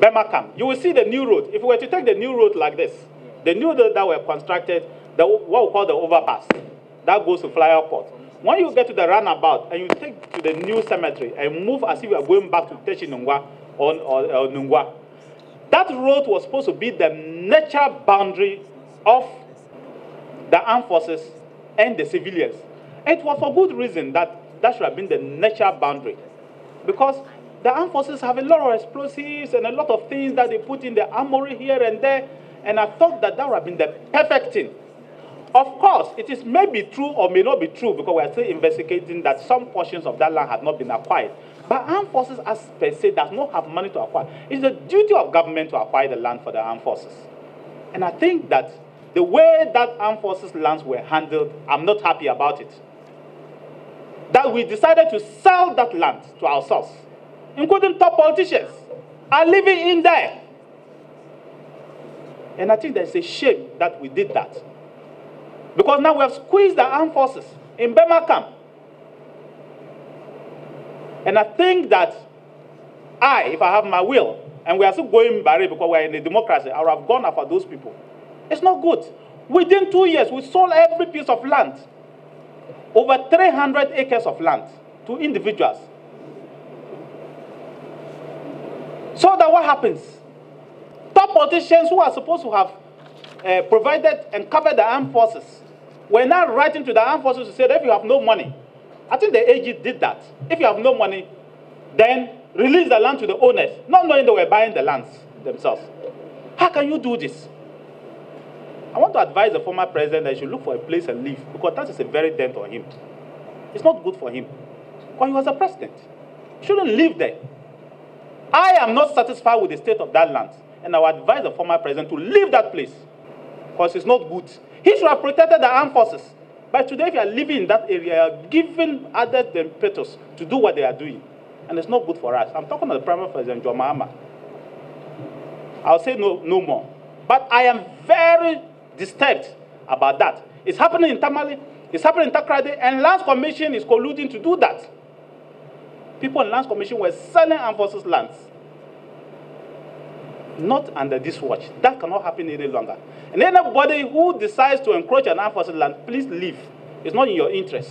Bemakam, you will see the new road. If we were to take the new road like this, the new road that were constructed, what we call the overpass, that goes to Flyer Port. When you get to the roundabout and you take to the new cemetery and move as if you are going back to Teshinungwa or Nungwa, that road was supposed to be the natural boundary of the armed forces and the civilians. And it was for good reason that that should have been the natural boundary. Because the armed forces have a lot of explosives and a lot of things that they put in the armory here and there. And I thought that that would have been the perfect thing. Of course, it is maybe true or may not be true because we are still investigating that some portions of that land have not been acquired. But armed forces, as per se, does not have money to acquire. It's the duty of government to acquire the land for the armed forces. And I think that the way that armed forces lands were handled, I'm not happy about it. That we decided to sell that land to ourselves, including top politicians, are living in there. And I think there's a shame that we did that. Because now we have squeezed the armed forces in Bemakam. And I think that if I have my will, and we are still going Barry because we're in a democracy, I would have gone after those people. It's not good. Within 2 years, we sold every piece of land, over 300 acres of land, to individuals. So that what happens? Top politicians who are supposed to have provided and covered the armed forces were now writing to the armed forces to say that if you have no money, I think the AG did that. If you have no money, then release the land to the owners, not knowing they were buying the lands themselves. How can you do this? I want to advise the former president that he should look for a place and live, because that is a very dent on him. It's not good for him. Because he was a president. He shouldn't live there. I am not satisfied with the state of that land, and I would advise the former president to leave that place, because it's not good. He should have protected the armed forces. But today, if you are living in that area, you are giving others the impetus to do what they are doing. And it's not good for us. I'm talking to the Prime President, Mahama. I'll say no more. But I am very disturbed about that. It's happening in Tamale, it's happening in Takrady, and Lands Commission is colluding to do that. People in Lands Commission were selling armed forces lands. Not under this watch. That cannot happen any longer. And anybody who decides to encroach on armed forces land, please leave. It's not in your interest.